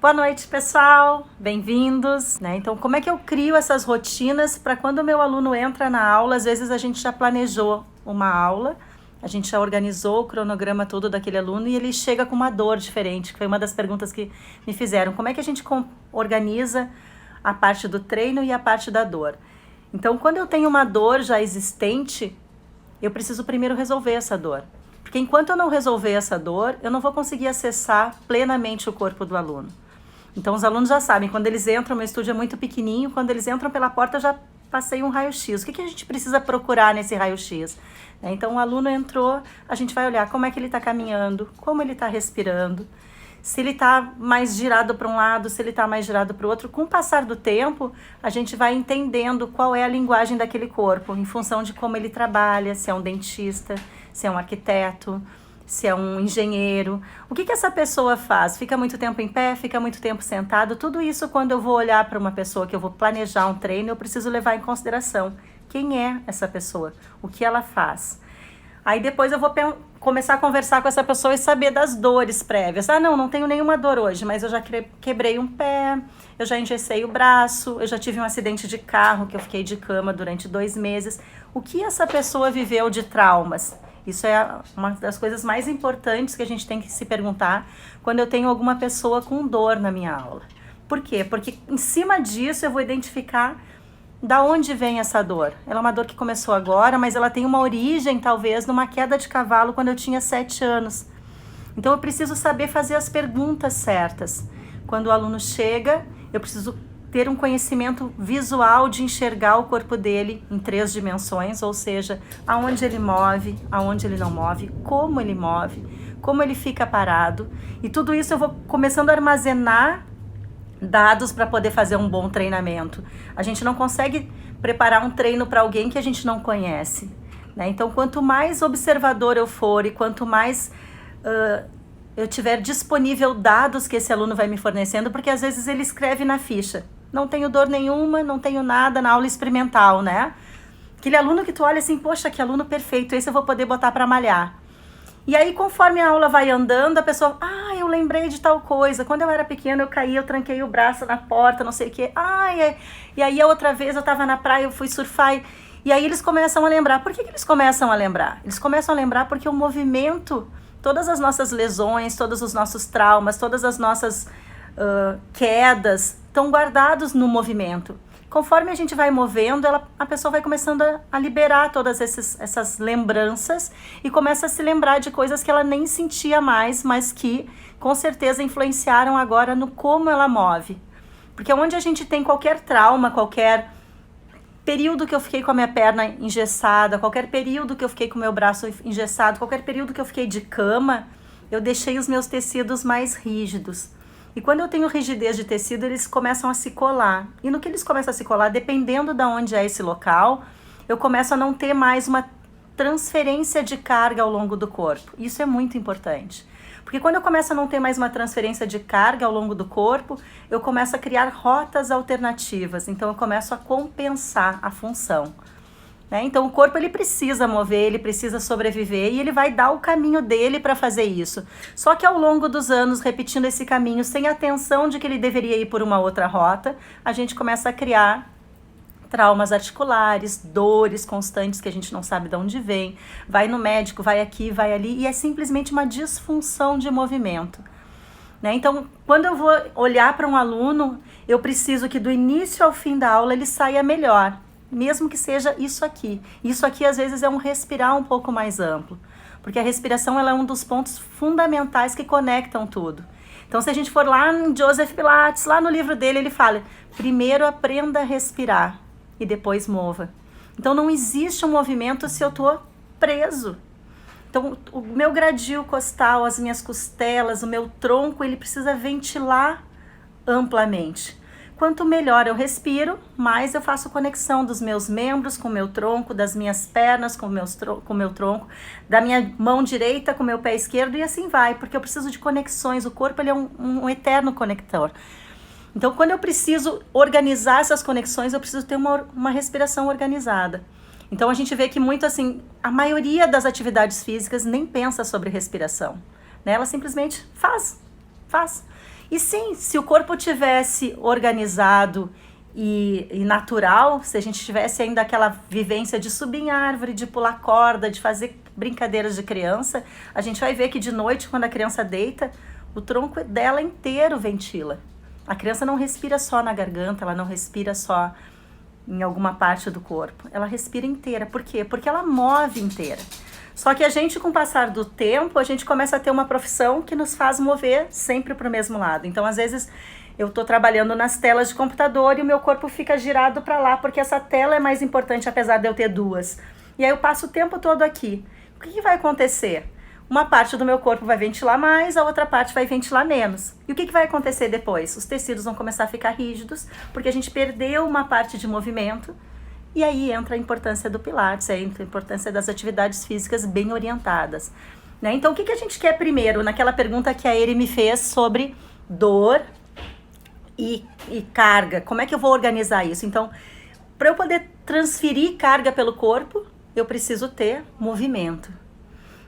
Boa noite, pessoal. Bem-vindos, né? Então, como é que eu crio essas rotinas para quando o meu aluno entra na aula? Às vezes a gente já planejou uma aula, a gente já organizou o cronograma todo daquele aluno e ele chega com uma dor diferente, que foi uma das perguntas que me fizeram. Como é que a gente organiza a parte do treino e a parte da dor? Então, quando eu tenho uma dor já existente, eu preciso primeiro resolver essa dor. Porque enquanto eu não resolver essa dor, eu não vou conseguir acessar plenamente o corpo do aluno. Então, os alunos já sabem, quando eles entram, meu estúdio é muito pequenininho, quando eles entram pela porta, eu já passei um raio-x. O que a gente precisa procurar nesse raio-x? Então, o aluno entrou, a gente vai olhar como é que ele está caminhando, como ele está respirando, se ele está mais girado para um lado, se ele está mais girado para o outro. Com o passar do tempo, a gente vai entendendo qual é a linguagem daquele corpo, em função de como ele trabalha, se é um dentista, se é um arquiteto, se é um engenheiro. O que essa pessoa faz? Fica muito tempo em pé, fica muito tempo sentado? Tudo isso, quando eu vou olhar para uma pessoa que eu vou planejar um treino, eu preciso levar em consideração quem é essa pessoa, o que ela faz. Aí depois eu vou começar a conversar com essa pessoa e saber das dores prévias. Ah, não tenho nenhuma dor hoje, mas eu já quebrei um pé, eu já engessei o braço, eu já tive um acidente de carro, que eu fiquei de cama durante 2 meses. O que essa pessoa viveu de traumas? Isso é uma das coisas mais importantes que a gente tem que se perguntar quando eu tenho alguma pessoa com dor na minha aula. Por quê? Porque em cima disso eu vou identificar da onde vem essa dor. Ela é uma dor que começou agora, mas ela tem uma origem, talvez, numa queda de cavalo quando eu tinha 7 anos. Então eu preciso saber fazer as perguntas certas. Quando o aluno chega, eu preciso ter um conhecimento visual de enxergar o corpo dele em 3 dimensões, ou seja, aonde ele move, aonde ele não move, como ele fica parado. E tudo isso eu vou começando a armazenar dados para poder fazer um bom treinamento. A gente não consegue preparar um treino para alguém que a gente não conhece, né? Então, quanto mais observador eu for e quanto mais eu tiver disponível dados que esse aluno vai me fornecendo, porque às vezes ele escreve na ficha: não tenho dor nenhuma, não tenho nada, na aula experimental, né? Aquele aluno que tu olha assim, poxa, que aluno perfeito, esse eu vou poder botar para malhar. E aí, conforme a aula vai andando, a pessoa, eu lembrei de tal coisa. Quando eu era pequena, eu caí, eu tranquei o braço na porta, não sei o quê. E aí, a outra vez, eu tava na praia, eu fui surfar. E aí, eles começam a lembrar. Por que eles começam a lembrar? Eles começam a lembrar porque o movimento, todas as nossas lesões, todos os nossos traumas, todas as nossas quedas, estão guardados no movimento. Conforme a gente vai movendo, a pessoa vai começando a liberar todas essas lembranças e começa a se lembrar de coisas que ela nem sentia mais, mas que com certeza influenciaram agora no como ela move. Porque onde a gente tem qualquer trauma, qualquer período que eu fiquei com a minha perna engessada, qualquer período que eu fiquei com o meu braço engessado, qualquer período que eu fiquei de cama, eu deixei os meus tecidos mais rígidos. E quando eu tenho rigidez de tecido, eles começam a se colar. E no que eles começam a se colar, dependendo de onde é esse local, eu começo a não ter mais uma transferência de carga ao longo do corpo. Isso é muito importante. Porque quando eu começo a não ter mais uma transferência de carga ao longo do corpo, eu começo a criar rotas alternativas. Então eu começo a compensar a função. Então o corpo ele precisa mover, ele precisa sobreviver e ele vai dar o caminho dele para fazer isso. Só que ao longo dos anos, repetindo esse caminho, sem a atenção de que ele deveria ir por uma outra rota, a gente começa a criar traumas articulares, dores constantes que a gente não sabe de onde vem, vai no médico, vai aqui, vai ali, e é simplesmente uma disfunção de movimento. Então, quando eu vou olhar para um aluno, eu preciso que do início ao fim da aula ele saia melhor. Mesmo que seja isso aqui. Isso aqui, às vezes, é um respirar um pouco mais amplo. Porque a respiração ela é um dos pontos fundamentais que conectam tudo. Então, se a gente for lá em Joseph Pilates, lá no livro dele, ele fala: primeiro aprenda a respirar e depois mova. Então, não existe um movimento se eu estou preso. Então, o meu gradil costal, as minhas costelas, o meu tronco, ele precisa ventilar amplamente. Quanto melhor eu respiro, mais eu faço conexão dos meus membros com o meu tronco, das minhas pernas com o meu tronco, da minha mão direita com o meu pé esquerdo e assim vai, porque eu preciso de conexões. O corpo ele é um eterno conector. Então, quando eu preciso organizar essas conexões, eu preciso ter uma respiração organizada. Então, a gente vê que muito assim, a maioria das atividades físicas nem pensa sobre respiração, né? Ela simplesmente faz. faz. E sim, se o corpo tivesse organizado e natural, se a gente tivesse ainda aquela vivência de subir em árvore, de pular corda, de fazer brincadeiras de criança, a gente vai ver que de noite, quando a criança deita, o tronco dela inteiro ventila. A criança não respira só na garganta, ela não respira só em alguma parte do corpo, ela respira inteira. Por quê? Porque ela move inteira. Só que a gente, com o passar do tempo, a gente começa a ter uma profissão que nos faz mover sempre para o mesmo lado. Então, às vezes, eu estou trabalhando nas telas de computador e o meu corpo fica girado para lá, porque essa tela é mais importante, apesar de eu ter duas. E aí eu passo o tempo todo aqui. O que vai acontecer? Uma parte do meu corpo vai ventilar mais, a outra parte vai ventilar menos. E o que vai acontecer depois? Os tecidos vão começar a ficar rígidos, porque a gente perdeu uma parte de movimento. E aí entra a importância do Pilates, entra a importância das atividades físicas bem orientadas. Né? Então, o que a gente quer primeiro? Naquela pergunta que a Eri me fez sobre dor e carga. Como é que eu vou organizar isso? Então, para eu poder transferir carga pelo corpo, eu preciso ter movimento.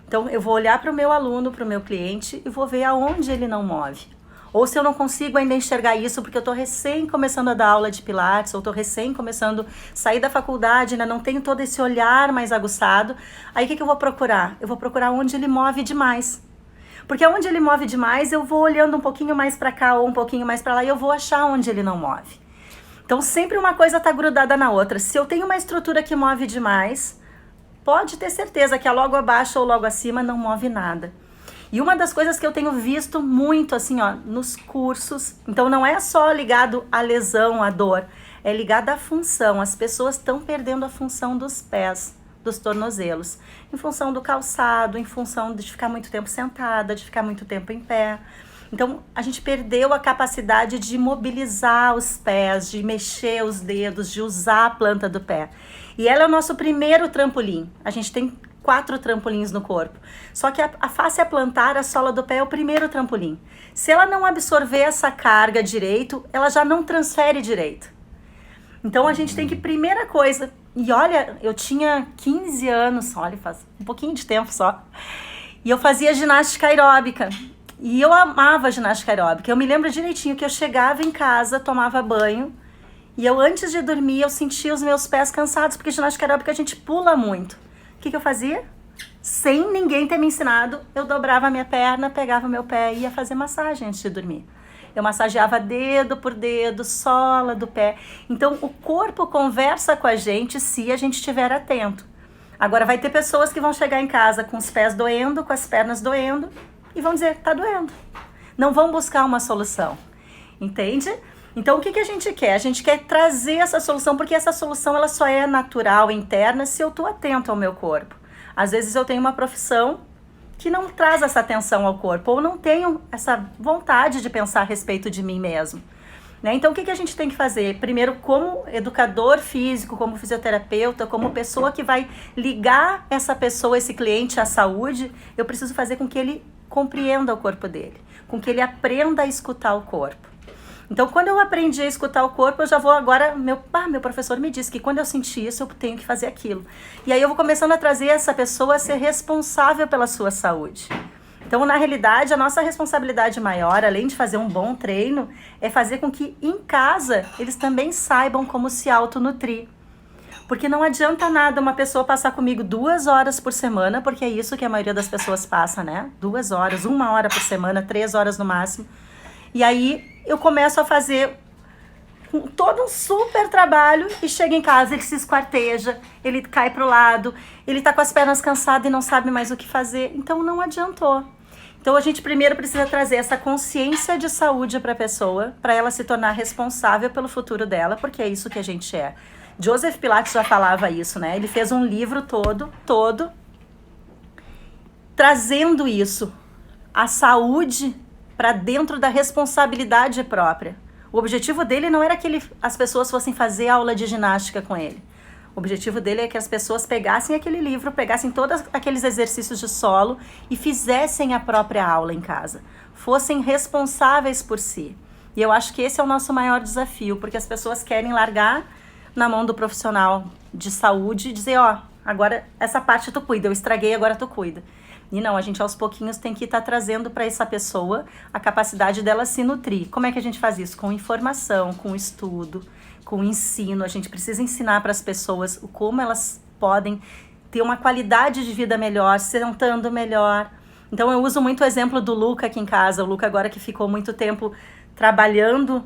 Então, eu vou olhar para o meu aluno, para o meu cliente e vou ver aonde ele não move. Ou se eu não consigo ainda enxergar isso porque eu estou recém começando a dar aula de Pilates, ou estou recém começando a sair da faculdade, ainda não tenho todo esse olhar mais aguçado, aí o que eu vou procurar? Eu vou procurar onde ele move demais. Porque onde ele move demais, eu vou olhando um pouquinho mais para cá ou um pouquinho mais para lá e eu vou achar onde ele não move. Então, sempre uma coisa está grudada na outra. Se eu tenho uma estrutura que move demais, pode ter certeza que a logo abaixo ou logo acima não move nada. E uma das coisas que eu tenho visto muito, assim, ó, nos cursos, então não é só ligado à lesão, à dor, é ligado à função. As pessoas estão perdendo a função dos pés, dos tornozelos, em função do calçado, em função de ficar muito tempo sentada, de ficar muito tempo em pé. Então, a gente perdeu a capacidade de mobilizar os pés, de mexer os dedos, de usar a planta do pé. E ela é o nosso primeiro trampolim. A gente tem 4 trampolins no corpo. Só que a face plantar, a sola do pé é o primeiro trampolim. Se ela não absorver essa carga direito, ela já não transfere direito. Então a gente tem que, primeira coisa, e olha, eu tinha 15 anos, olha, faz um pouquinho de tempo só, e eu fazia ginástica aeróbica. E eu amava ginástica aeróbica. Eu me lembro direitinho que eu chegava em casa, tomava banho, e eu antes de dormir, eu sentia os meus pés cansados, porque ginástica aeróbica a gente pula muito. O que eu fazia? Sem ninguém ter me ensinado, eu dobrava a minha perna, pegava meu pé e ia fazer massagem antes de dormir. Eu massageava dedo por dedo, sola do pé. Então, o corpo conversa com a gente se a gente estiver atento. Agora, vai ter pessoas que vão chegar em casa com os pés doendo, com as pernas doendo, e vão dizer, tá doendo. Não vão buscar uma solução. Entende? Então, o que a gente quer? A gente quer trazer essa solução, porque essa solução ela só é natural, interna, se eu estou atento ao meu corpo. Às vezes eu tenho uma profissão que não traz essa atenção ao corpo, ou não tenho essa vontade de pensar a respeito de mim mesmo. Né? Então, o que a gente tem que fazer? Primeiro, como educador físico, como fisioterapeuta, como pessoa que vai ligar essa pessoa, esse cliente à saúde, eu preciso fazer com que ele compreenda o corpo dele, com que ele aprenda a escutar o corpo. Então, quando eu aprendi a escutar o corpo, eu já vou agora... Meu professor me disse que quando eu sentir isso, eu tenho que fazer aquilo. E aí eu vou começando a trazer essa pessoa a ser responsável pela sua saúde. Então, na realidade, a nossa responsabilidade maior, além de fazer um bom treino, é fazer com que em casa eles também saibam como se autonutrir. Porque não adianta nada uma pessoa passar comigo 2 horas por semana, porque é isso que a maioria das pessoas passa, né? 2 horas, 1 hora por semana, 3 horas no máximo. E aí eu começo a fazer todo um super trabalho e chega em casa, ele se esquarteja, ele cai pro lado, ele tá com as pernas cansadas e não sabe mais o que fazer. Então não adiantou. Então a gente primeiro precisa trazer essa consciência de saúde para a pessoa, para ela se tornar responsável pelo futuro dela, porque é isso que a gente é. Joseph Pilates já falava isso, né? Ele fez um livro todo trazendo isso, a saúde para dentro da responsabilidade própria. O objetivo dele não era que as pessoas fossem fazer aula de ginástica com ele. O objetivo dele é que as pessoas pegassem aquele livro, pegassem todos aqueles exercícios de solo e fizessem a própria aula em casa. Fossem responsáveis por si. E eu acho que esse é o nosso maior desafio, porque as pessoas querem largar na mão do profissional de saúde e dizer, ó, agora essa parte tu cuida, eu estraguei, agora tu cuida. E não, a gente aos pouquinhos tem que estar trazendo para essa pessoa a capacidade dela se nutrir. Como é que a gente faz isso? Com informação, com estudo, com ensino. A gente precisa ensinar para as pessoas como elas podem ter uma qualidade de vida melhor, se sentando melhor. Então eu uso muito o exemplo do Luca aqui em casa. O Luca agora que ficou muito tempo trabalhando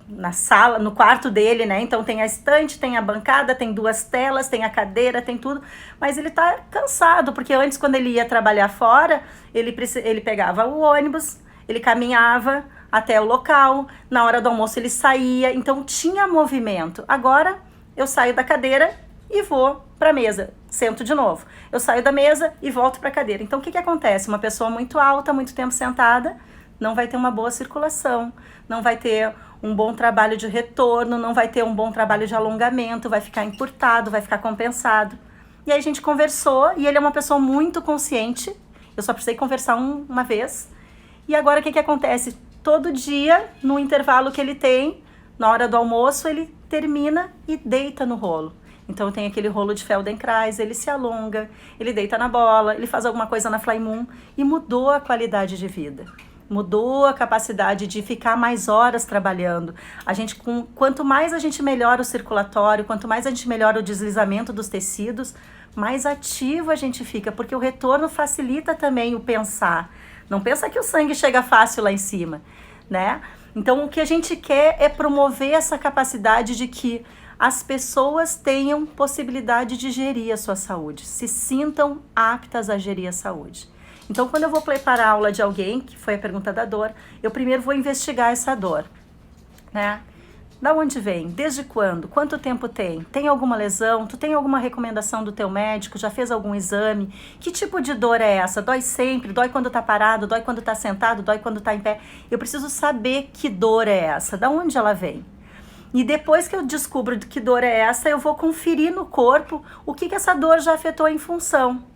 na sala, no quarto dele, né? Então tem a estante, tem a bancada, tem 2 telas, tem a cadeira, tem tudo. Mas ele tá cansado, porque antes quando ele ia trabalhar fora, ele pegava o ônibus, ele caminhava até o local, na hora do almoço ele saía, então tinha movimento. Agora eu saio da cadeira e vou para a mesa, sento de novo. Eu saio da mesa e volto para a cadeira. Então o que acontece? Uma pessoa muito alta, muito tempo sentada, não vai ter uma boa circulação, não vai ter um bom trabalho de retorno, não vai ter um bom trabalho de alongamento, vai ficar encurtado, vai ficar compensado. E aí a gente conversou, e ele é uma pessoa muito consciente, eu só precisei conversar uma vez. E agora o que acontece? Todo dia, no intervalo que ele tem, na hora do almoço, ele termina e deita no rolo. Então tem aquele rolo de Feldenkrais, ele se alonga, ele deita na bola, ele faz alguma coisa na Fly Moon e mudou a qualidade de vida. Mudou a capacidade de ficar mais horas trabalhando. Quanto mais a gente melhora o circulatório, quanto mais a gente melhora o deslizamento dos tecidos, mais ativo a gente fica, porque o retorno facilita também o pensar. Não pensa que o sangue chega fácil lá em cima, né? Então o que a gente quer é promover essa capacidade de que as pessoas tenham possibilidade de gerir a sua saúde, se sintam aptas a gerir a saúde. Então, quando eu vou preparar a aula de alguém, que foi a pergunta da dor, eu primeiro vou investigar essa dor, né? Da onde vem? Desde quando? Quanto tempo tem? Tem alguma lesão? Tu tem alguma recomendação do teu médico? Já fez algum exame? Que tipo de dor é essa? Dói sempre? Dói quando tá parado? Dói quando tá sentado? Dói quando tá em pé? Eu preciso saber que dor é essa, da onde ela vem. E depois que eu descubro que dor é essa, eu vou conferir no corpo o que essa dor já afetou em função.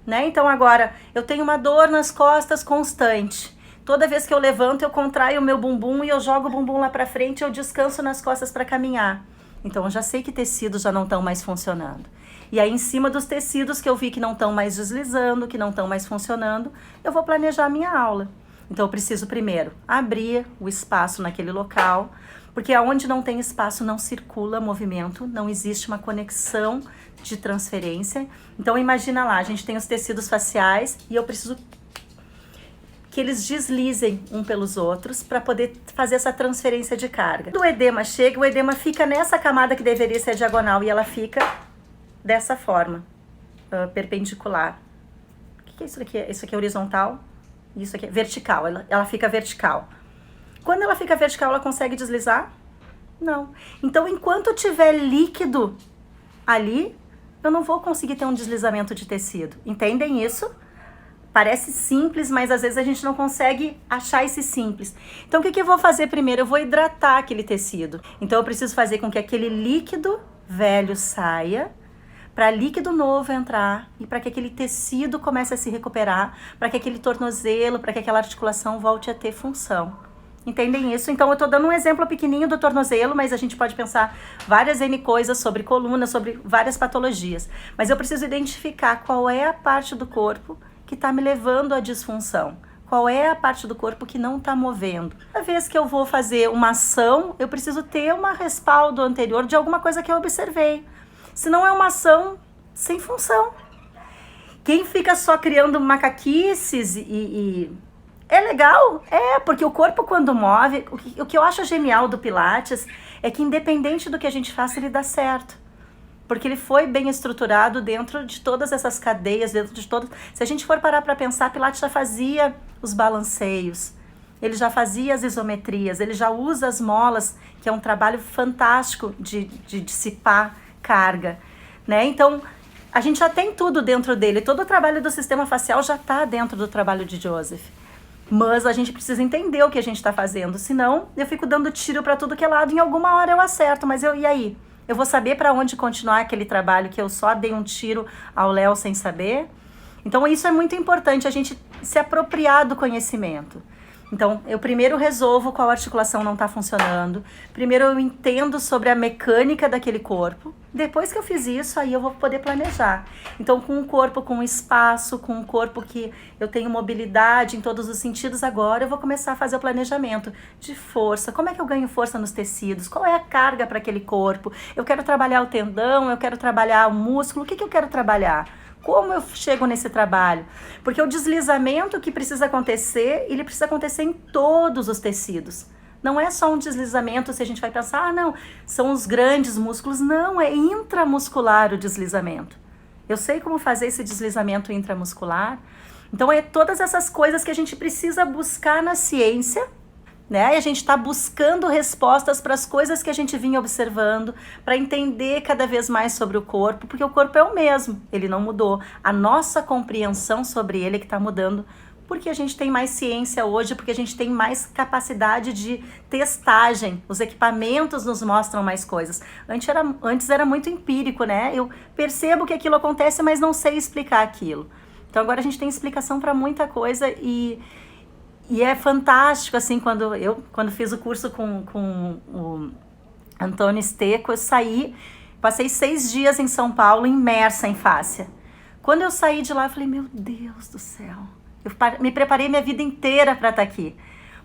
Né? Então agora, eu tenho uma dor nas costas constante. Toda vez que eu levanto, eu contraio o meu bumbum e eu jogo o bumbum lá pra frente e eu descanso nas costas para caminhar. Então eu já sei que tecidos já não estão mais funcionando. E aí em cima dos tecidos que eu vi que não estão mais deslizando, que não estão mais funcionando, eu vou planejar a minha aula. Então eu preciso primeiro abrir o espaço naquele local, porque aonde não tem espaço não circula movimento, não existe uma conexão de transferência. Então imagina lá, a gente tem os tecidos faciais e eu preciso que eles deslizem um pelos outros para poder fazer essa transferência de carga. Quando o edema chega, o edema fica nessa camada que deveria ser diagonal e ela fica dessa forma, perpendicular. O que é isso aqui? Isso aqui é horizontal, isso aqui é vertical, ela fica vertical. Quando ela fica vertical, ela consegue deslizar? Não. Então, enquanto tiver líquido ali, eu não vou conseguir ter um deslizamento de tecido. Entendem isso? Parece simples, mas às vezes a gente não consegue achar esse simples. Então, o que eu vou fazer primeiro? Eu vou hidratar aquele tecido. Então, eu preciso fazer com que aquele líquido velho saia, para líquido novo entrar e para que aquele tecido comece a se recuperar, para que aquele tornozelo, para que aquela articulação volte a ter função. Entendem isso? Então eu tô dando um exemplo pequenininho do tornozelo, mas a gente pode pensar várias N coisas sobre coluna, sobre várias patologias. Mas eu preciso identificar qual é a parte do corpo que tá me levando à disfunção. Qual é a parte do corpo que não tá movendo. Cada vez que eu vou fazer uma ação, eu preciso ter um respaldo anterior de alguma coisa que eu observei. Senão é uma ação sem função. Quem fica só criando macaquices é legal? É, porque o corpo quando move, o que eu acho genial do Pilates é que independente do que a gente faça, ele dá certo. Porque ele foi bem estruturado dentro de todas essas cadeias, dentro de todas... Se a gente for parar para pensar, Pilates já fazia os balanceios, ele já fazia as isometrias, ele já usa as molas, que é um trabalho fantástico de dissipar carga, né? Então, a gente já tem tudo dentro dele, todo o trabalho do sistema facial já está dentro do trabalho de Joseph. Mas a gente precisa entender o que a gente está fazendo, senão eu fico dando tiro para tudo que é lado, em alguma hora eu acerto, mas e aí? Eu vou saber para onde continuar aquele trabalho que eu só dei um tiro ao léu sem saber? Então isso é muito importante, a gente se apropriar do conhecimento. Então, eu primeiro resolvo qual articulação não está funcionando. Primeiro eu entendo sobre a mecânica daquele corpo. Depois que eu fiz isso, aí eu vou poder planejar. Então, com um corpo com espaço, com um corpo que eu tenho mobilidade em todos os sentidos, agora eu vou começar a fazer o planejamento de força. Como é que eu ganho força nos tecidos? Qual é a carga para aquele corpo? Eu quero trabalhar o tendão, eu quero trabalhar o músculo. O que eu quero trabalhar? Como eu chego nesse trabalho? Porque o deslizamento que precisa acontecer, ele precisa acontecer em todos os tecidos. Não é só um deslizamento se a gente vai pensar, não, são os grandes músculos. Não, é intramuscular o deslizamento. Eu sei como fazer esse deslizamento intramuscular. Então, é todas essas coisas que a gente precisa buscar na ciência, né? E a gente está buscando respostas para as coisas que a gente vinha observando, para entender cada vez mais sobre o corpo, porque o corpo é o mesmo, ele não mudou. A nossa compreensão sobre ele é que está mudando, porque a gente tem mais ciência hoje, porque a gente tem mais capacidade de testagem. Os equipamentos nos mostram mais coisas. Antes era muito empírico, né? Eu percebo que aquilo acontece, mas não sei explicar aquilo. Então agora a gente tem explicação para muita coisa e é fantástico, assim, quando fiz o curso com o Antônio Esteco, eu passei 6 dias em São Paulo, imersa em fáscia. Quando eu saí de lá, eu falei, meu Deus do céu, eu me preparei minha vida inteira para estar aqui.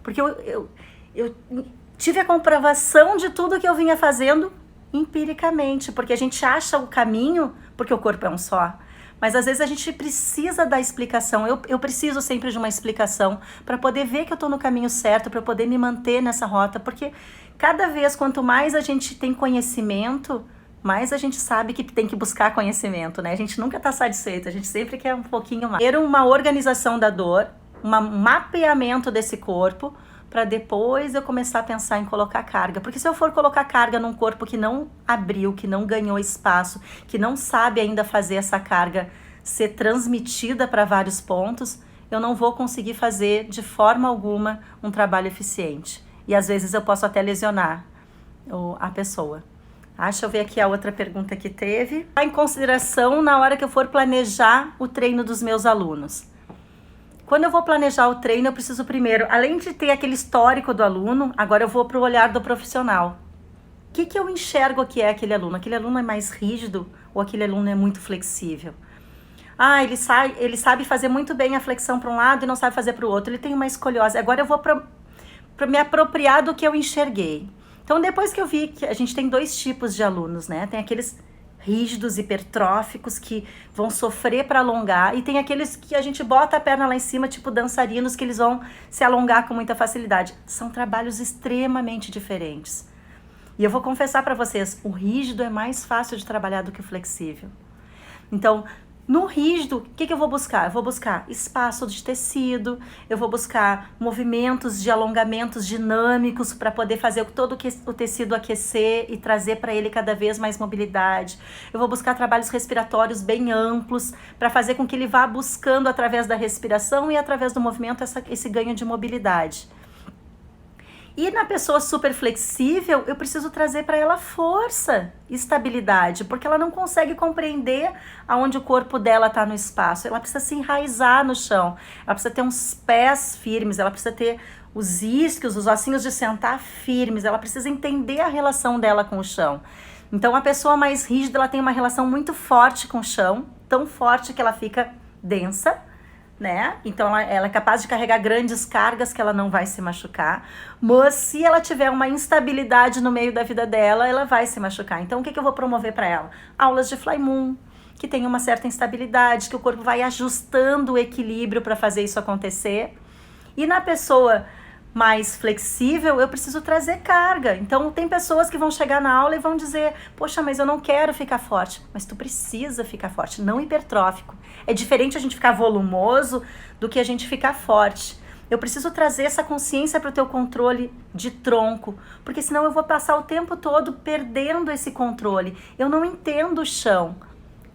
Porque eu tive a comprovação de tudo que eu vinha fazendo empiricamente, porque a gente acha o caminho, porque o corpo é um só. Mas às vezes a gente precisa da explicação, eu preciso sempre de uma explicação para poder ver que eu estou no caminho certo, para poder me manter nessa rota, porque cada vez, quanto mais a gente tem conhecimento, mais a gente sabe que tem que buscar conhecimento, né? A gente nunca está satisfeito, a gente sempre quer um pouquinho mais. Ter uma organização da dor, um mapeamento desse corpo, para depois eu começar a pensar em colocar carga. Porque se eu for colocar carga num corpo que não abriu, que não ganhou espaço, que não sabe ainda fazer essa carga ser transmitida para vários pontos, eu não vou conseguir fazer de forma alguma um trabalho eficiente. E às vezes eu posso até lesionar a pessoa. Deixa eu ver aqui a outra pergunta que teve. Em consideração na hora que eu for planejar o treino dos meus alunos. Quando eu vou planejar o treino, eu preciso primeiro, além de ter aquele histórico do aluno, agora eu vou para o olhar do profissional. O que eu enxergo que é aquele aluno? Aquele aluno é mais rígido ou aquele aluno é muito flexível? Ele sabe fazer muito bem a flexão para um lado e não sabe fazer para o outro. Ele tem uma escoliose. Agora eu vou para me apropriar do que eu enxerguei. Então, depois que eu vi que a gente tem 2 tipos de alunos, né? Tem aqueles rígidos, hipertróficos, que vão sofrer para alongar, e tem aqueles que a gente bota a perna lá em cima, tipo dançarinos, que eles vão se alongar com muita facilidade. São trabalhos extremamente diferentes. E eu vou confessar para vocês, o rígido é mais fácil de trabalhar do que o flexível. Então, no rígido, o que eu vou buscar? Eu vou buscar espaço de tecido, eu vou buscar movimentos de alongamentos dinâmicos para poder fazer todo o tecido aquecer e trazer para ele cada vez mais mobilidade. Eu vou buscar trabalhos respiratórios bem amplos para fazer com que ele vá buscando através da respiração e através do movimento esse ganho de mobilidade. E na pessoa super flexível, eu preciso trazer para ela força, estabilidade, porque ela não consegue compreender aonde o corpo dela está no espaço. Ela precisa se enraizar no chão, ela precisa ter uns pés firmes, ela precisa ter os isquios, os ossinhos de sentar firmes, ela precisa entender a relação dela com o chão. Então, a pessoa mais rígida, ela tem uma relação muito forte com o chão, tão forte que ela fica densa, né? Então ela é capaz de carregar grandes cargas que ela não vai se machucar, mas se ela tiver uma instabilidade no meio da vida dela, ela vai se machucar. Então o que eu vou promover para ela? Aulas de Fly Moon, que tem uma certa instabilidade, que o corpo vai ajustando o equilíbrio para fazer isso acontecer. E na pessoa mais flexível, eu preciso trazer carga. Então tem pessoas que vão chegar na aula e vão dizer, poxa, mas eu não quero ficar forte. Mas tu precisa ficar forte, não hipertrófico. É diferente a gente ficar volumoso do que a gente ficar forte. Eu preciso trazer essa consciência para o teu controle de tronco, porque senão eu vou passar o tempo todo perdendo esse controle. Eu não entendo o chão.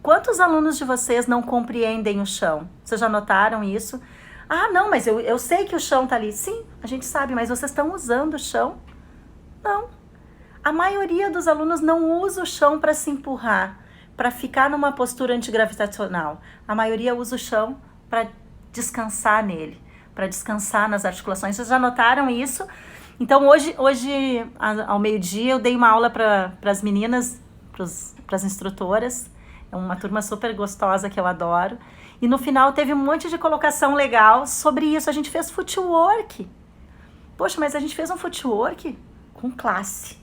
Quantos alunos de vocês não compreendem o chão? Vocês já notaram isso? Não, mas eu sei que o chão tá ali. Sim, a gente sabe, mas vocês estão usando o chão? Não. A maioria dos alunos não usa o chão para se empurrar, para ficar numa postura antigravitacional. A maioria usa o chão para descansar nele, para descansar nas articulações. Vocês já notaram isso? Então hoje ao meio-dia eu dei uma aula para as meninas, para as instrutoras. É uma turma super gostosa que eu adoro. E no final teve um monte de colocação legal sobre isso. A gente fez footwork. Poxa, mas a gente fez um footwork com classe.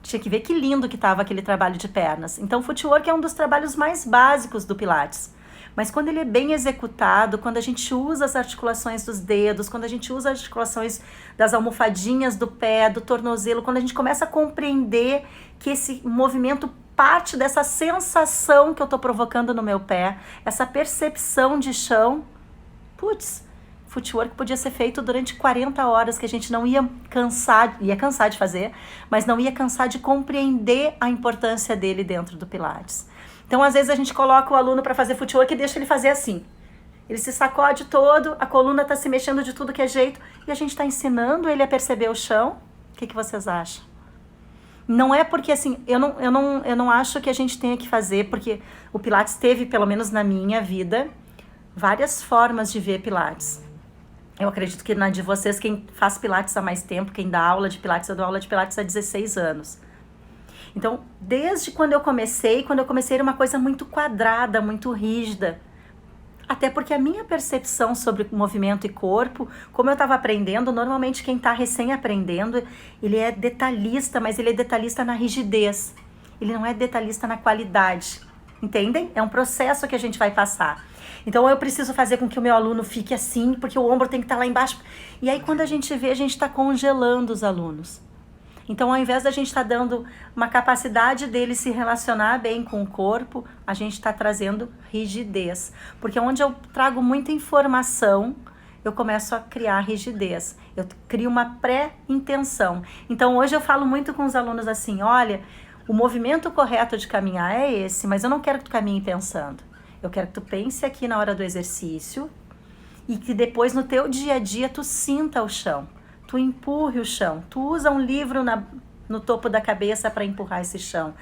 Tinha que ver que lindo que estava aquele trabalho de pernas. Então, o footwork é um dos trabalhos mais básicos do Pilates. Mas quando ele é bem executado, quando a gente usa as articulações dos dedos, quando a gente usa as articulações das almofadinhas do pé, do tornozelo, quando a gente começa a compreender que esse movimento parte dessa sensação que eu estou provocando no meu pé, essa percepção de chão, putz, footwork podia ser feito durante 40 horas, que a gente não ia cansar de fazer, mas não ia cansar de compreender a importância dele dentro do Pilates. Então, às vezes, a gente coloca o aluno para fazer footwork e deixa ele fazer assim. Ele se sacode todo, a coluna está se mexendo de tudo que é jeito, e a gente está ensinando ele a perceber o chão. O que vocês acham? Não é porque, assim, eu não acho que a gente tenha que fazer, porque o Pilates teve, pelo menos na minha vida, várias formas de ver Pilates. Eu acredito que na de vocês, quem faz Pilates há mais tempo, quem dá aula de Pilates, eu dou aula de Pilates há 16 anos. Então, desde quando eu comecei era uma coisa muito quadrada, muito rígida. Até porque a minha percepção sobre movimento e corpo, como eu estava aprendendo, normalmente quem está recém-aprendendo, ele é detalhista, mas ele é detalhista na rigidez. Ele não é detalhista na qualidade. Entendem? É um processo que a gente vai passar. Então, eu preciso fazer com que o meu aluno fique assim, porque o ombro tem que estar lá embaixo. E aí, quando a gente vê, a gente está congelando os alunos. Então, ao invés da gente estar dando uma capacidade dele se relacionar bem com o corpo, a gente está trazendo rigidez. Porque onde eu trago muita informação, eu começo a criar rigidez. Eu crio uma pré-intenção. Então, hoje eu falo muito com os alunos assim, olha, o movimento correto de caminhar é esse, mas eu não quero que tu caminhe pensando. Eu quero que tu pense aqui na hora do exercício e que depois no teu dia a dia tu sinta o chão. Tu empurre o chão, tu usa um livro no topo da cabeça para empurrar esse chão.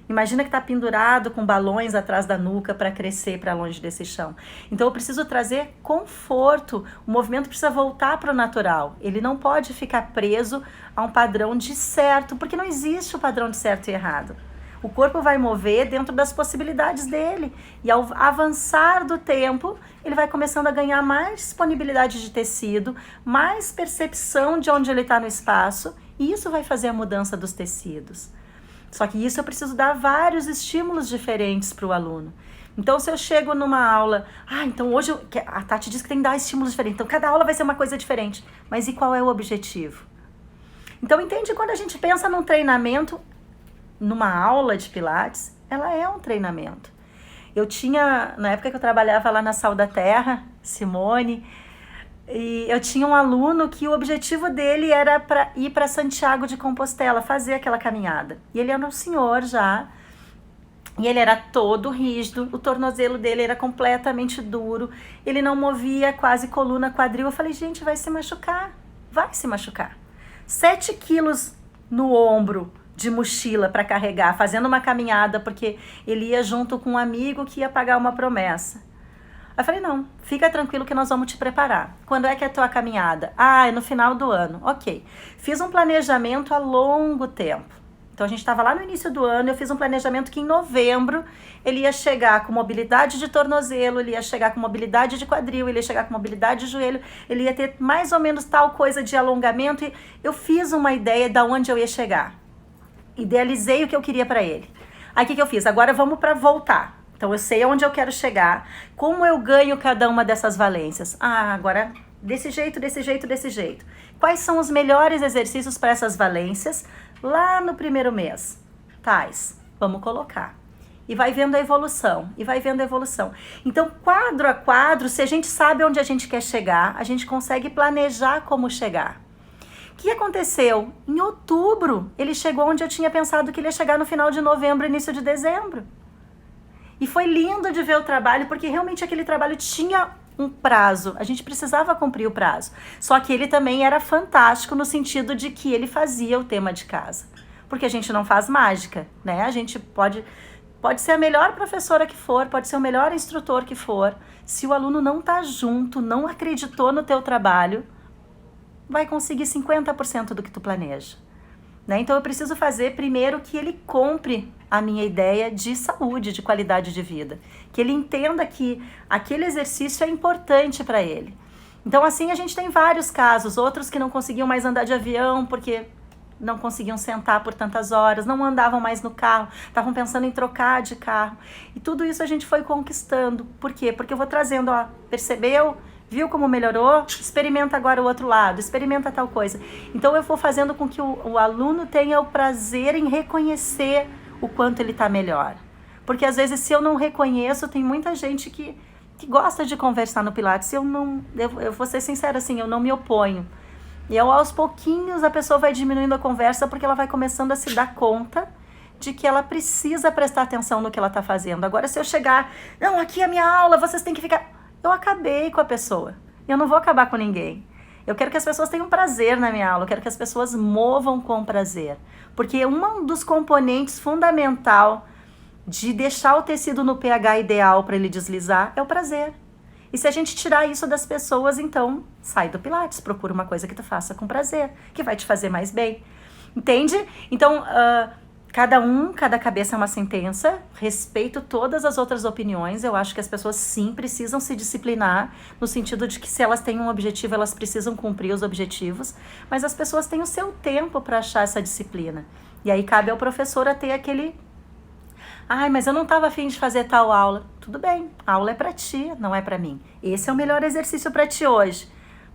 Imagina que tá pendurado com balões atrás da nuca para crescer para longe desse chão. Então eu preciso trazer conforto, o movimento precisa voltar para o natural. Ele não pode ficar preso a um padrão de certo, porque não existe o padrão de certo e errado. O corpo vai mover dentro das possibilidades dele. E ao avançar do tempo, ele vai começando a ganhar mais disponibilidade de tecido, mais percepção de onde ele está no espaço. E isso vai fazer a mudança dos tecidos. Só que isso eu preciso dar vários estímulos diferentes para o aluno. Então, se eu chego numa aula... então hoje a Tati diz que tem que dar estímulos diferentes. Então, cada aula vai ser uma coisa diferente. Mas e qual é o objetivo? Então, entende quando a gente pensa num treinamento... Numa aula de Pilates, ela é um treinamento. Eu tinha, na época que eu trabalhava lá na Sal da Terra, Simone, e eu tinha um aluno que o objetivo dele era para ir para Santiago de Compostela, fazer aquela caminhada. E ele era um senhor já, e ele era todo rígido, o tornozelo dele era completamente duro, ele não movia quase coluna, quadril. Eu falei, gente, vai se machucar. 7 quilos no ombro, de mochila para carregar, fazendo uma caminhada, porque ele ia junto com um amigo que ia pagar uma promessa. Aí eu falei, não, fica tranquilo que nós vamos te preparar. Quando é que é a tua caminhada? É no final do ano. Ok. Fiz um planejamento a longo tempo. Então a gente estava lá no início do ano, eu fiz um planejamento que em novembro ele ia chegar com mobilidade de tornozelo, ele ia chegar com mobilidade de quadril, ele ia chegar com mobilidade de joelho, ele ia ter mais ou menos tal coisa de alongamento, e eu fiz uma ideia de onde eu ia chegar. Idealizei o que eu queria para ele. Aí o que eu fiz? Agora vamos para voltar. Então eu sei aonde eu quero chegar. Como eu ganho cada uma dessas valências? Agora desse jeito. Quais são os melhores exercícios para essas valências? Lá no primeiro mês. Tais, vamos colocar. E vai vendo a evolução. Então, quadro a quadro, se a gente sabe onde a gente quer chegar, a gente consegue planejar como chegar. O que aconteceu? Em outubro, ele chegou onde eu tinha pensado que ele ia chegar no final de novembro, início de dezembro. E foi lindo de ver o trabalho, porque realmente aquele trabalho tinha um prazo. A gente precisava cumprir o prazo. Só que ele também era fantástico no sentido de que ele fazia o tema de casa. Porque a gente não faz mágica, né? A gente pode Pode ser a melhor professora que for, pode ser o melhor instrutor que for. Se o aluno não está junto, não acreditou no teu trabalho, vai conseguir 50% do que tu planeja. Né? Então eu preciso fazer primeiro que ele compre a minha ideia de saúde, de qualidade de vida. Que ele entenda que aquele exercício é importante para ele. Então assim a gente tem vários casos, outros que não conseguiam mais andar de avião porque não conseguiam sentar por tantas horas, não andavam mais no carro, estavam pensando em trocar de carro. E tudo isso a gente foi conquistando. Por quê? Porque eu vou trazendo, ó, percebeu? Viu como melhorou? Experimenta agora o outro lado, experimenta tal coisa. Então eu vou fazendo com que o aluno tenha o prazer em reconhecer o quanto ele está melhor. Porque às vezes se eu não reconheço, tem muita gente que gosta de conversar no Pilates. Eu vou ser sincera assim, eu não me oponho. E aos pouquinhos a pessoa vai diminuindo a conversa porque ela vai começando a se dar conta de que ela precisa prestar atenção no que ela está fazendo. Agora se eu chegar, não, aqui é a minha aula, vocês têm que ficar... Eu acabei com a pessoa. Eu não vou acabar com ninguém. Eu quero que as pessoas tenham prazer na minha aula. Eu quero que as pessoas movam com prazer. Porque um dos componentes fundamental de deixar o tecido no pH ideal para ele deslizar é o prazer. E se a gente tirar isso das pessoas, então sai do Pilates, procura uma coisa que tu faça com prazer, que vai te fazer mais bem. Entende? Então, cada cabeça é uma sentença, respeito todas as outras opiniões. Eu acho que as pessoas sim precisam se disciplinar, no sentido de que se elas têm um objetivo, elas precisam cumprir os objetivos, mas as pessoas têm o seu tempo para achar essa disciplina. E aí cabe ao professor a ter aquele... Ai, mas eu não estava afim de fazer tal aula. Tudo bem, a aula é para ti, não é para mim. Esse é o melhor exercício para ti hoje.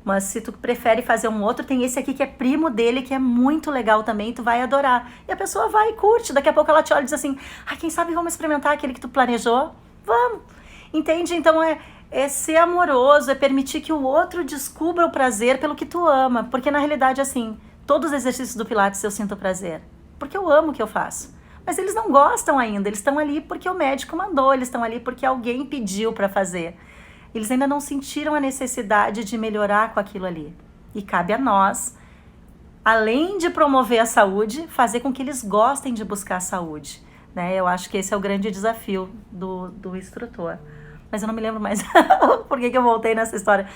Mas se tu prefere fazer um outro, tem esse aqui que é primo dele, que é muito legal também, tu vai adorar. E a pessoa vai e curte. Daqui a pouco ela te olha e diz assim, quem sabe vamos experimentar aquele que tu planejou? Vamos. Entende? Então é ser amoroso, é permitir que o outro descubra o prazer pelo que tu ama. Porque na realidade, assim, todos os exercícios do Pilates eu sinto prazer. Porque eu amo o que eu faço. Mas eles não gostam ainda, eles estão ali porque o médico mandou, eles estão ali porque alguém pediu para fazer. Eles ainda não sentiram a necessidade de melhorar com aquilo ali. E cabe a nós, além de promover a saúde, fazer com que eles gostem de buscar a saúde. Né? Eu acho que esse é o grande desafio do instrutor. Mas eu não me lembro mais por que eu voltei nessa história.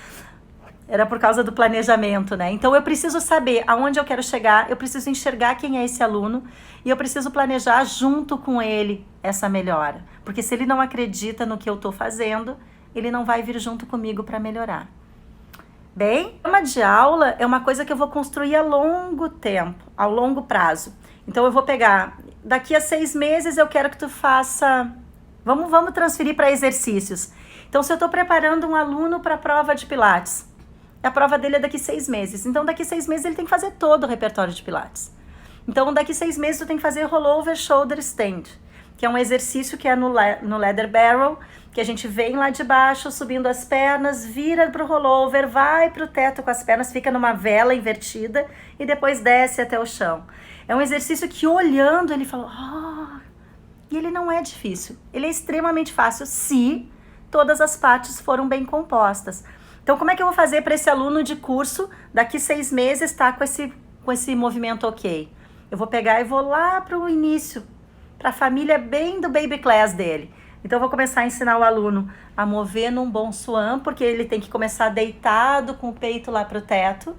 Era por causa do planejamento, né? Então eu preciso saber aonde eu quero chegar, eu preciso enxergar quem é esse aluno e eu preciso planejar junto com ele essa melhora. Porque se ele não acredita no que eu estou fazendo, ele não vai vir junto comigo para melhorar. Bem, uma de aula é uma coisa que eu vou construir a longo tempo, a longo prazo. Então eu vou pegar, daqui a 6 meses eu quero que tu faça... Vamos transferir para exercícios. Então se eu estou preparando um aluno para a prova de Pilates, a prova dele é daqui 6 meses. Então, daqui 6 meses ele tem que fazer todo o repertório de Pilates. Então, daqui 6 meses tu tem que fazer rollover shoulder stand, que é um exercício que é no leather barrel, que a gente vem lá de baixo, subindo as pernas, vira pro rollover, vai pro teto com as pernas, fica numa vela invertida e depois desce até o chão. É um exercício que olhando ele fala, e ele não é difícil. Ele é extremamente fácil se todas as partes foram bem compostas. Então, como é que eu vou fazer para esse aluno de curso, daqui 6 meses, tá com esse movimento ok? Eu vou pegar e vou lá para o início, para a família bem do baby class dele. Então, eu vou começar a ensinar o aluno a mover num bom swan, porque ele tem que começar deitado, com o peito lá para o teto.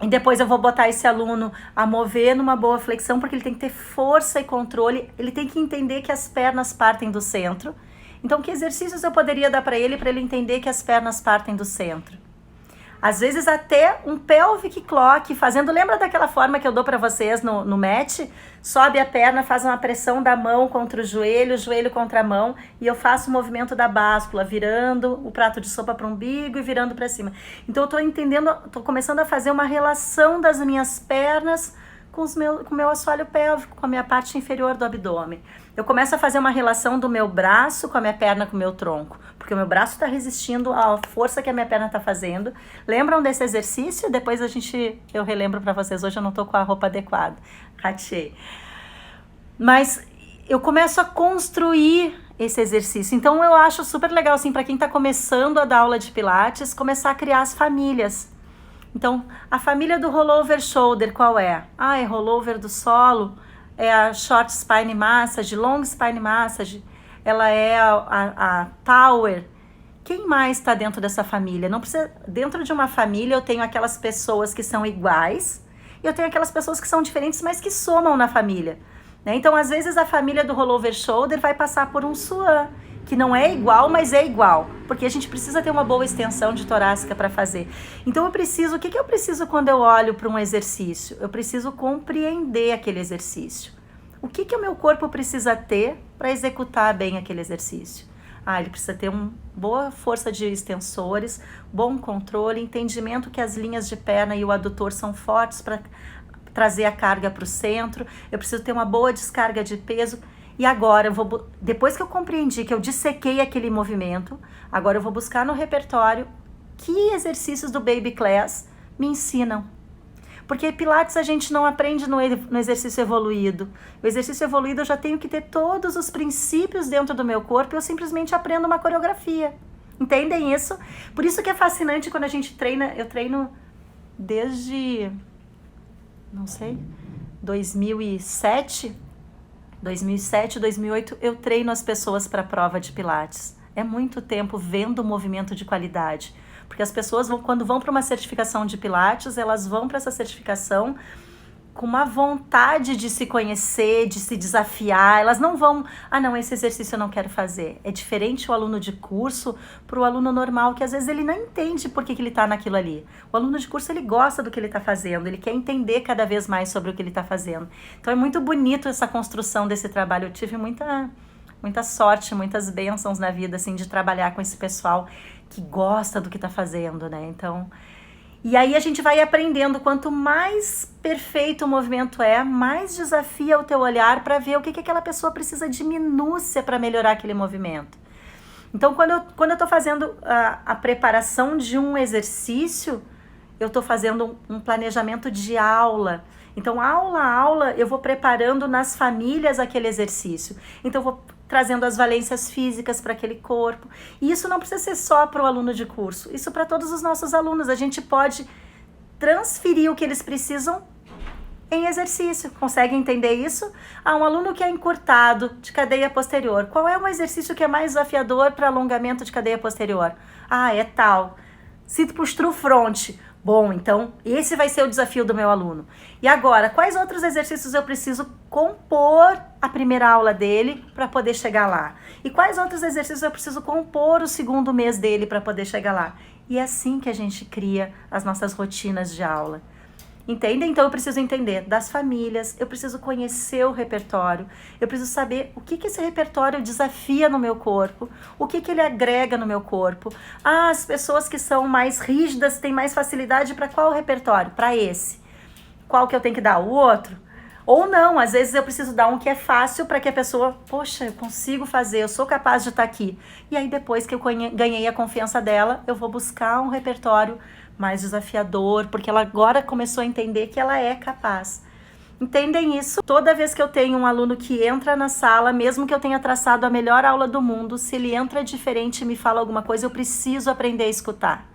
E depois eu vou botar esse aluno a mover numa boa flexão, porque ele tem que ter força e controle, ele tem que entender que as pernas partem do centro. Então, que exercícios eu poderia dar para ele entender que as pernas partem do centro? Às vezes até um pelvic clock, lembra daquela forma que eu dou para vocês no mat? Sobe a perna, faz uma pressão da mão contra o joelho contra a mão, e eu faço o movimento da báscula, virando o prato de sopa para o umbigo e virando para cima. Então eu estou começando a fazer uma relação das minhas pernas com o meu assoalho pélvico, com a minha parte inferior do abdômen. Eu começo a fazer uma relação do meu braço com a minha perna, com o meu tronco, porque o meu braço está resistindo à força que a minha perna está fazendo. Lembram desse exercício? Depois eu relembro para vocês. Hoje eu não estou com a roupa adequada, ratei. Mas eu começo a construir esse exercício. Então eu acho super legal, assim, para quem está começando a dar aula de Pilates, começar a criar as famílias. Então, a família do rollover shoulder, qual é? É rollover do solo, é a Short Spine Massage, Long Spine Massage, ela é a Tower. Quem mais está dentro dessa família? Não precisa. Dentro de uma família eu tenho aquelas pessoas que são iguais e eu tenho aquelas pessoas que são diferentes, mas que somam na família, né? Então, às vezes, a família do Rollover Shoulder vai passar por um Swan, que não é igual, mas é igual, porque a gente precisa ter uma boa extensão de torácica para fazer. Então, o que eu preciso quando eu olho para um exercício? Eu preciso compreender aquele exercício. O que o meu corpo precisa ter para executar bem aquele exercício? Ele precisa ter uma boa força de extensores, bom controle, entendimento que as linhas de perna e o adutor são fortes para trazer a carga para o centro. Eu preciso ter uma boa descarga de peso. E agora, depois que eu compreendi, que eu dissequei aquele movimento, agora eu vou buscar no repertório que exercícios do Baby Class me ensinam. Porque Pilates a gente não aprende no exercício evoluído. O exercício evoluído eu já tenho que ter todos os princípios dentro do meu corpo e eu simplesmente aprendo uma coreografia. Entendem isso? Por isso que é fascinante quando a gente treina. Eu treino desde, 2007, 2008, eu treino as pessoas para a prova de Pilates. É muito tempo vendo o movimento de qualidade. Porque as pessoas, quando vão para uma certificação de Pilates, elas vão para essa certificação com uma vontade de se conhecer, de se desafiar. Elas não vão, não, esse exercício eu não quero fazer. É diferente o aluno de curso para o aluno normal, que às vezes ele não entende por que ele está naquilo ali. O aluno de curso, ele gosta do que ele está fazendo, ele quer entender cada vez mais sobre o que ele está fazendo. Então é muito bonito essa construção desse trabalho. Eu tive muita sorte, muitas bênçãos na vida, assim, de trabalhar com esse pessoal que gosta do que está fazendo, né? Então, e aí a gente vai aprendendo, quanto mais perfeito o movimento é, mais desafia o teu olhar para ver o que aquela pessoa precisa de minúcia para melhorar aquele movimento. Então, quando eu estou fazendo a preparação de um exercício, eu estou fazendo um planejamento de aula. Então, aula a aula, eu vou preparando nas famílias aquele exercício. Então, eu vou trazendo as valências físicas para aquele corpo. E isso não precisa ser só para o aluno de curso, isso para todos os nossos alunos. A gente pode transferir o que eles precisam em exercício. Consegue entender isso? Um aluno que é encurtado de cadeia posterior, qual é o exercício que é mais desafiador para alongamento de cadeia posterior? É tal. Sit push through front. Bom, então esse vai ser o desafio do meu aluno. E agora, quais outros exercícios eu preciso compor a primeira aula dele para poder chegar lá? E quais outros exercícios eu preciso compor o segundo mês dele para poder chegar lá? E é assim que a gente cria as nossas rotinas de aula. Entende? Então eu preciso entender das famílias, eu preciso conhecer o repertório, eu preciso saber o que esse repertório desafia no meu corpo, o que ele agrega no meu corpo. As pessoas que são mais rígidas têm mais facilidade para qual repertório? Para esse. Qual que eu tenho que dar? O outro? Ou não, às vezes eu preciso dar um que é fácil para que a pessoa, poxa, eu consigo fazer, eu sou capaz de estar aqui. E aí depois que eu ganhei a confiança dela, eu vou buscar um repertório mais desafiador, porque ela agora começou a entender que ela é capaz. Entendem isso? Toda vez que eu tenho um aluno que entra na sala, mesmo que eu tenha traçado a melhor aula do mundo, se ele entra diferente e me fala alguma coisa, eu preciso aprender a escutar.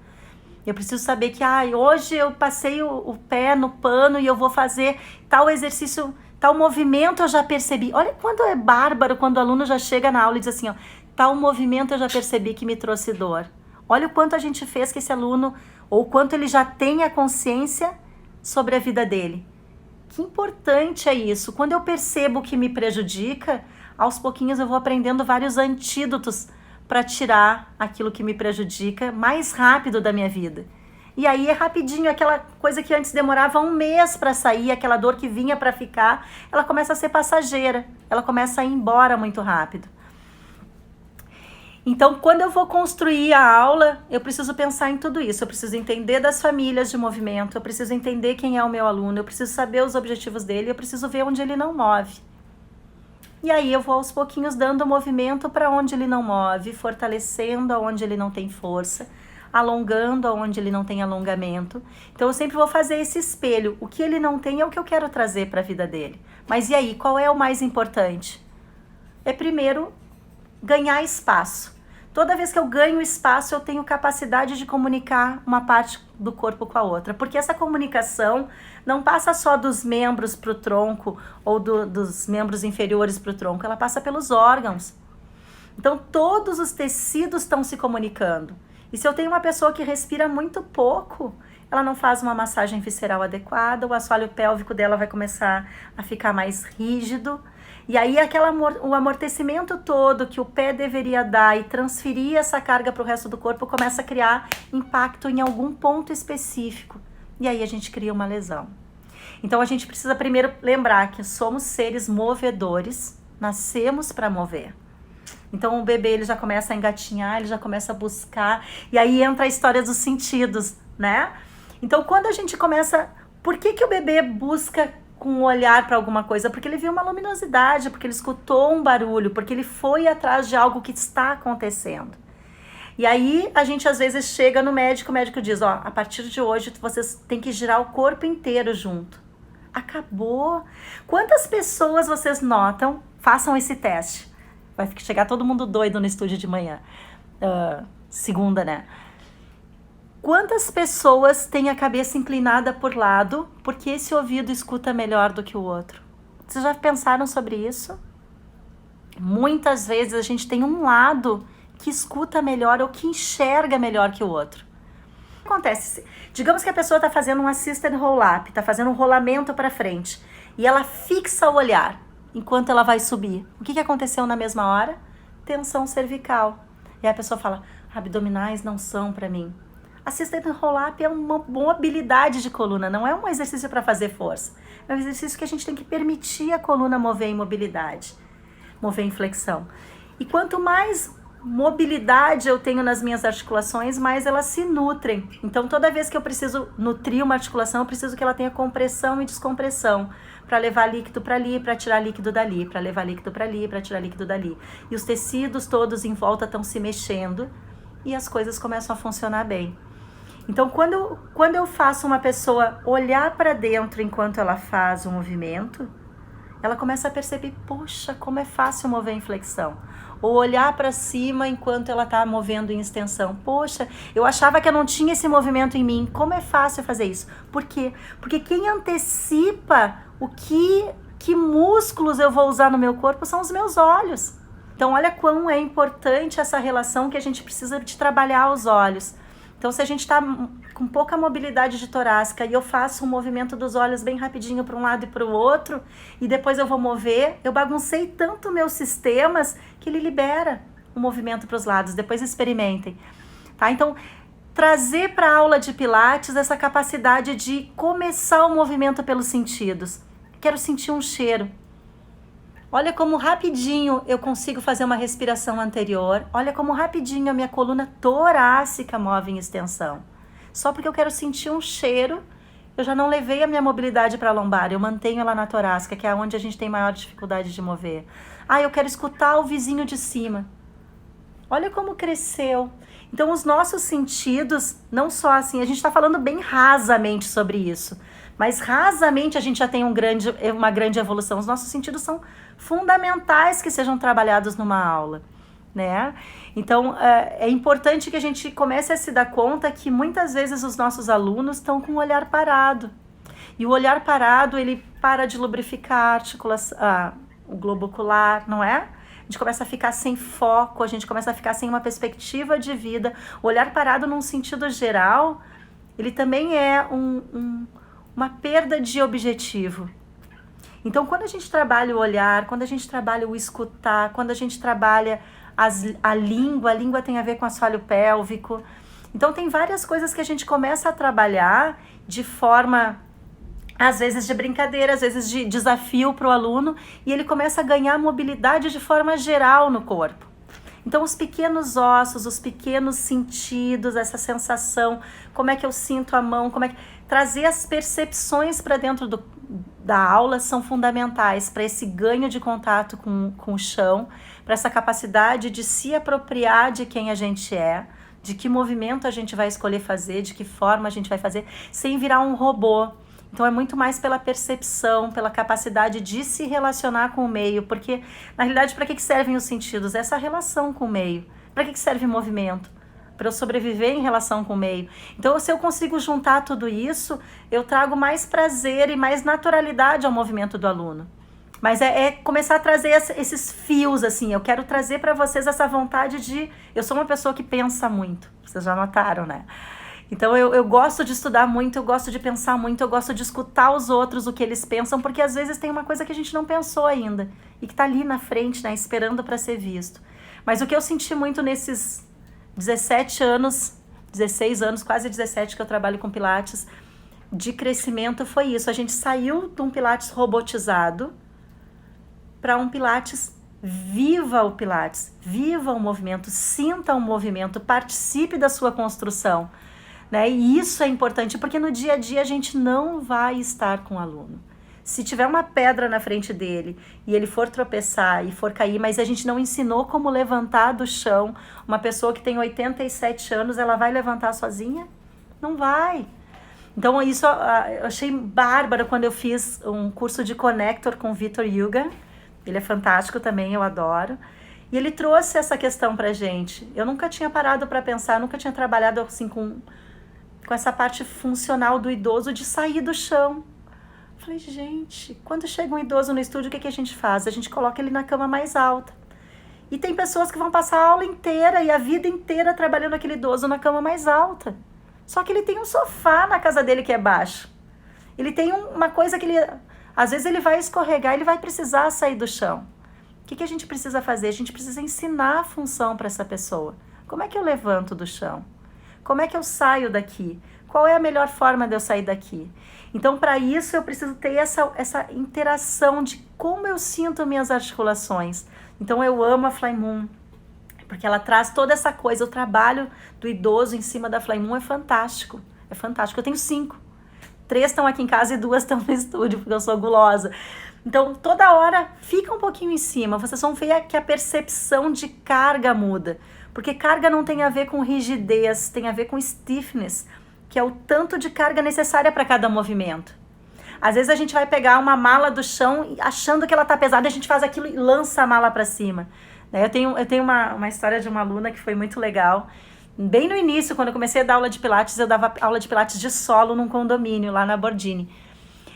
Eu preciso saber que hoje eu passei o pé no pano e eu vou fazer tal exercício, tal movimento eu já percebi. Olha quando é bárbaro, quando o aluno já chega na aula e diz assim, tal movimento eu já percebi que me trouxe dor. Olha o quanto a gente fez que esse aluno, ou quanto ele já tem a consciência sobre a vida dele. Que importante é isso. Quando eu percebo que me prejudica, aos pouquinhos eu vou aprendendo vários antídotos para tirar aquilo que me prejudica mais rápido da minha vida. E aí é rapidinho, aquela coisa que antes demorava um mês para sair, aquela dor que vinha para ficar, ela começa a ser passageira, ela começa a ir embora muito rápido. Então, quando eu vou construir a aula, eu preciso pensar em tudo isso. Eu preciso entender das famílias de movimento, eu preciso entender quem é o meu aluno, eu preciso saber os objetivos dele, eu preciso ver onde ele não move. E aí eu vou aos pouquinhos dando movimento para onde ele não move, fortalecendo aonde ele não tem força, alongando aonde ele não tem alongamento. Então eu sempre vou fazer esse espelho. O que ele não tem é o que eu quero trazer para a vida dele. Mas e aí, qual é o mais importante? É primeiro ganhar espaço. Toda vez que eu ganho espaço, eu tenho capacidade de comunicar uma parte do corpo com a outra. Porque essa comunicação não passa só dos membros para o tronco ou dos membros inferiores para o tronco, ela passa pelos órgãos. Então, todos os tecidos estão se comunicando. E se eu tenho uma pessoa que respira muito pouco, ela não faz uma massagem visceral adequada, o assoalho pélvico dela vai começar a ficar mais rígido. E aí o amortecimento todo que o pé deveria dar e transferir essa carga para o resto do corpo começa a criar impacto em algum ponto específico. E aí a gente cria uma lesão. Então a gente precisa primeiro lembrar que somos seres movedores, nascemos para mover. Então o bebê ele já começa a engatinhar, ele já começa a buscar, e aí entra a história dos sentidos, né? Então quando a gente começa... Por que o bebê busca com um olhar para alguma coisa? Porque ele viu uma luminosidade, porque ele escutou um barulho, porque ele foi atrás de algo que está acontecendo. E aí a gente às vezes chega no médico, o médico diz, ó, a partir de hoje vocês têm que girar o corpo inteiro junto. Acabou. Quantas pessoas vocês notam? Façam esse teste. Vai chegar todo mundo doido no estúdio de manhã. Segunda, né? Quantas pessoas têm a cabeça inclinada por lado porque esse ouvido escuta melhor do que o outro? Vocês já pensaram sobre isso? Muitas vezes a gente tem um lado que escuta melhor ou que enxerga melhor que o outro. O que acontece? Digamos que a pessoa está fazendo um assisted roll-up, está fazendo um rolamento para frente e ela fixa o olhar enquanto ela vai subir. O que aconteceu na mesma hora? Tensão cervical. E aí a pessoa fala, abdominais não são para mim. Assisted roll-up é uma mobilidade de coluna, não é um exercício para fazer força. É um exercício que a gente tem que permitir a coluna mover em mobilidade, mover em flexão. E quanto mais mobilidade eu tenho nas minhas articulações, mais elas se nutrem. Então toda vez que eu preciso nutrir uma articulação, eu preciso que ela tenha compressão e descompressão, para levar líquido para ali, para tirar líquido dali, para levar líquido para ali, para tirar líquido dali. E os tecidos todos em volta estão se mexendo e as coisas começam a funcionar bem. Então, quando eu faço uma pessoa olhar para dentro enquanto ela faz o movimento, ela começa a perceber, poxa, como é fácil mover em flexão. Ou olhar para cima enquanto ela está movendo em extensão. Poxa, eu achava que eu não tinha esse movimento em mim. Como é fácil fazer isso? Por quê? Porque quem antecipa que músculos eu vou usar no meu corpo são os meus olhos. Então, olha quão é importante essa relação que a gente precisa de trabalhar os olhos. Então, se a gente está com pouca mobilidade de torácica e eu faço um movimento dos olhos bem rapidinho para um lado e para o outro, e depois eu vou mover, eu baguncei tanto meus sistemas que ele libera o movimento para os lados. Depois experimentem. Tá? Então, trazer para a aula de Pilates essa capacidade de começar o movimento pelos sentidos. Quero sentir um cheiro. Olha como rapidinho eu consigo fazer uma respiração anterior. Olha como rapidinho a minha coluna torácica move em extensão. Só porque eu quero sentir um cheiro, eu já não levei a minha mobilidade para a lombar. Eu mantenho ela na torácica, que é onde a gente tem maior dificuldade de mover. Ah, eu quero escutar o vizinho de cima. Olha como cresceu. Então, os nossos sentidos, não só assim, a gente está falando bem rasamente sobre isso. Mas rasamente a gente já tem uma grande evolução. Os nossos sentidos são fundamentais que sejam trabalhados numa aula, né? Então, é importante que a gente comece a se dar conta que muitas vezes os nossos alunos estão com o olhar parado. E o olhar parado, ele para de lubrificar a articulação, o globo ocular, não é? A gente começa a ficar sem foco, a gente começa a ficar sem uma perspectiva de vida. O olhar parado, num sentido geral, ele também é uma perda de objetivo. Então, quando a gente trabalha o olhar, quando a gente trabalha o escutar, quando a gente trabalha a língua tem a ver com o assoalho pélvico. Então, tem várias coisas que a gente começa a trabalhar de forma, às vezes de brincadeira, às vezes de desafio para o aluno, e ele começa a ganhar mobilidade de forma geral no corpo. Então, os pequenos ossos, os pequenos sentidos, essa sensação, como é que eu sinto a mão, trazer as percepções para dentro da aula são fundamentais para esse ganho de contato com o chão, para essa capacidade de se apropriar de quem a gente é, de que movimento a gente vai escolher fazer, de que forma a gente vai fazer, sem virar um robô. Então é muito mais pela percepção, pela capacidade de se relacionar com o meio, porque na realidade para que servem os sentidos? Essa relação com o meio, Para que serve movimento? Para eu sobreviver em relação com o meio. Então, se eu consigo juntar tudo isso, eu trago mais prazer e mais naturalidade ao movimento do aluno. Mas é começar a trazer esses fios, assim. Eu quero trazer para vocês essa vontade de... Eu sou uma pessoa que pensa muito, vocês já notaram, né? Então, eu gosto de estudar muito, eu gosto de pensar muito, eu gosto de escutar os outros, o que eles pensam, porque às vezes tem uma coisa que a gente não pensou ainda e que tá ali na frente, né, esperando para ser visto. Mas o que eu senti muito nesses 17 anos, 16 anos, quase 17 que eu trabalho com Pilates, de crescimento foi isso. A gente saiu de um Pilates robotizado para um Pilates, viva o Pilates, viva o movimento, sinta o movimento, participe da sua construção, né? E isso é importante, porque no dia a dia a gente não vai estar com o aluno. Se tiver uma pedra na frente dele e ele for tropeçar e for cair, mas a gente não ensinou como levantar do chão, uma pessoa que tem 87 anos, ela vai levantar sozinha? Não vai. Então isso eu achei bárbaro quando eu fiz um curso de Connector com o Vitor Yuga. Ele é fantástico também, eu adoro. E ele trouxe essa questão pra gente. Eu nunca tinha parado para pensar, nunca tinha trabalhado assim com essa parte funcional do idoso de sair do chão. Falei, gente, quando chega um idoso no estúdio, o que a gente faz? A gente coloca ele na cama mais alta. E tem pessoas que vão passar a aula inteira e a vida inteira trabalhando aquele idoso na cama mais alta. Só que ele tem um sofá na casa dele que é baixo. Ele tem uma coisa que ele... Às vezes ele vai escorregar, ele vai precisar sair do chão. O que a gente precisa fazer? A gente precisa ensinar a função para essa pessoa. Como é que eu levanto do chão? Como é que eu saio daqui? Qual é a melhor forma de eu sair daqui? Então, para isso, eu preciso ter essa interação de como eu sinto minhas articulações. Então, eu amo a Fly Moon, porque ela traz toda essa coisa. O trabalho do idoso em cima da Fly Moon é fantástico. É fantástico. Eu tenho 5. 3 estão aqui em casa e 2 estão no estúdio, porque eu sou gulosa. Então, toda hora, fica um pouquinho em cima. Vocês vão ver que a percepção de carga muda. Porque carga não tem a ver com rigidez, tem a ver com stiffness, que é o tanto de carga necessária para cada movimento. Às vezes a gente vai pegar uma mala do chão achando que ela tá pesada, a gente faz aquilo e lança a mala para cima. Eu tenho uma história de uma aluna que foi muito legal. Bem no início, quando eu comecei a dar aula de Pilates, eu dava aula de Pilates de solo num condomínio lá na Bordini.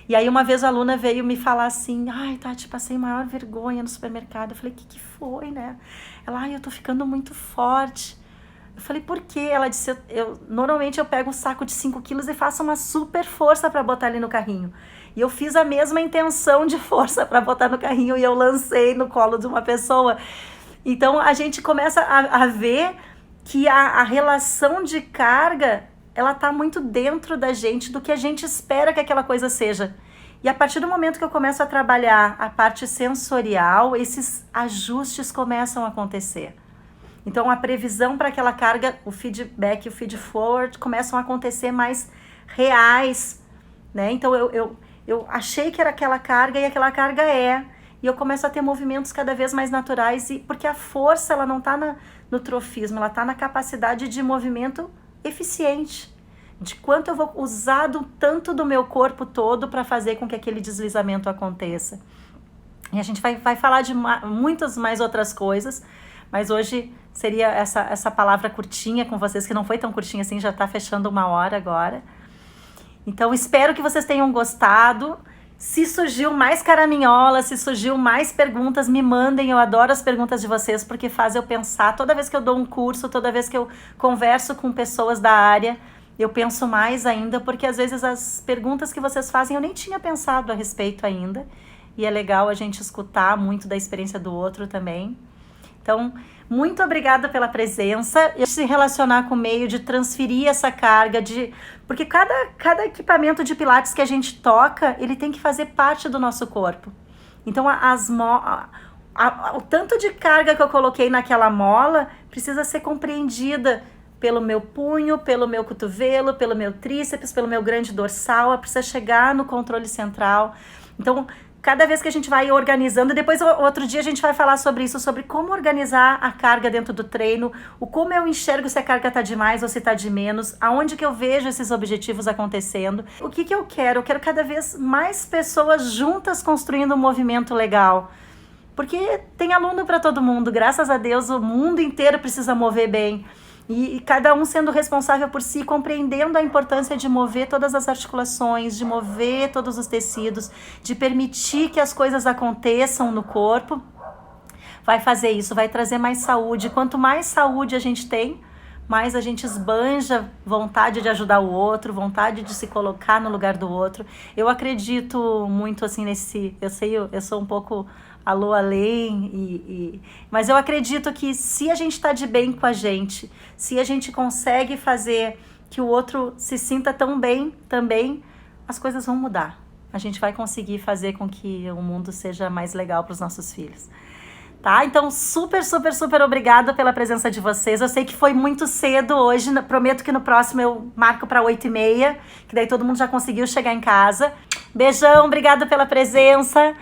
E aí uma vez a aluna veio me falar assim, ai, Tati, passei maior vergonha no supermercado. Eu falei, o que foi, né? Ela, ai, eu tô ficando muito forte. Eu falei, por quê? Ela disse, normalmente eu pego um saco de 5 quilos e faço uma super força para botar ali no carrinho. E eu fiz a mesma intenção de força para botar no carrinho e eu lancei no colo de uma pessoa. Então a gente começa a ver que a relação de carga, ela tá muito dentro da gente, do que a gente espera que aquela coisa seja. E a partir do momento que eu começo a trabalhar a parte sensorial, esses ajustes começam a acontecer. Então, a previsão para aquela carga, o feedback e o feed forward começam a acontecer mais reais, né? Então, eu achei que era aquela carga e aquela carga é. E eu começo a ter movimentos cada vez mais naturais, porque a força, ela não está no trofismo, ela está na capacidade de movimento eficiente. De quanto eu vou usar tanto do meu corpo todo para fazer com que aquele deslizamento aconteça. E a gente vai falar de muitas mais outras coisas, mas hoje seria essa palavra curtinha com vocês, que não foi tão curtinha assim, já está fechando 1 hora agora. Então, espero que vocês tenham gostado. Se surgiu mais caraminhola, se surgiu mais perguntas, me mandem. Eu adoro as perguntas de vocês, porque faz eu pensar. Toda vez que eu dou um curso, toda vez que eu converso com pessoas da área, eu penso mais ainda, porque às vezes as perguntas que vocês fazem eu nem tinha pensado a respeito ainda. E é legal a gente escutar muito da experiência do outro também. Então, muito obrigada pela presença. E se relacionar com o meio, de transferir essa carga, porque cada equipamento de Pilates que a gente toca, ele tem que fazer parte do nosso corpo. Então, o tanto de carga que eu coloquei naquela mola precisa ser compreendida pelo meu punho, pelo meu cotovelo, pelo meu tríceps, pelo meu grande dorsal, precisa chegar no controle central. Então, cada vez que a gente vai organizando, depois outro dia a gente vai falar sobre isso, sobre como organizar a carga dentro do treino, como eu enxergo se a carga está de mais ou se está de menos, aonde que eu vejo esses objetivos acontecendo. O que eu quero? Eu quero cada vez mais pessoas juntas construindo um movimento legal. Porque tem aluno para todo mundo, graças a Deus o mundo inteiro precisa mover bem. E cada um sendo responsável por si, compreendendo a importância de mover todas as articulações, de mover todos os tecidos, de permitir que as coisas aconteçam no corpo, vai fazer isso, vai trazer mais saúde. Quanto mais saúde a gente tem, mais a gente esbanja vontade de ajudar o outro, vontade de se colocar no lugar do outro. Eu acredito muito assim nesse... Eu sou um pouco alô além, mas eu acredito que se a gente está de bem com a gente, se a gente consegue fazer que o outro se sinta tão bem também, as coisas vão mudar. A gente vai conseguir fazer com que o mundo seja mais legal para os nossos filhos. Tá? Então, super, super, super obrigada pela presença de vocês. Eu sei que foi muito cedo hoje, prometo que no próximo eu marco para 8h30, que daí todo mundo já conseguiu chegar em casa. Beijão, obrigada pela presença.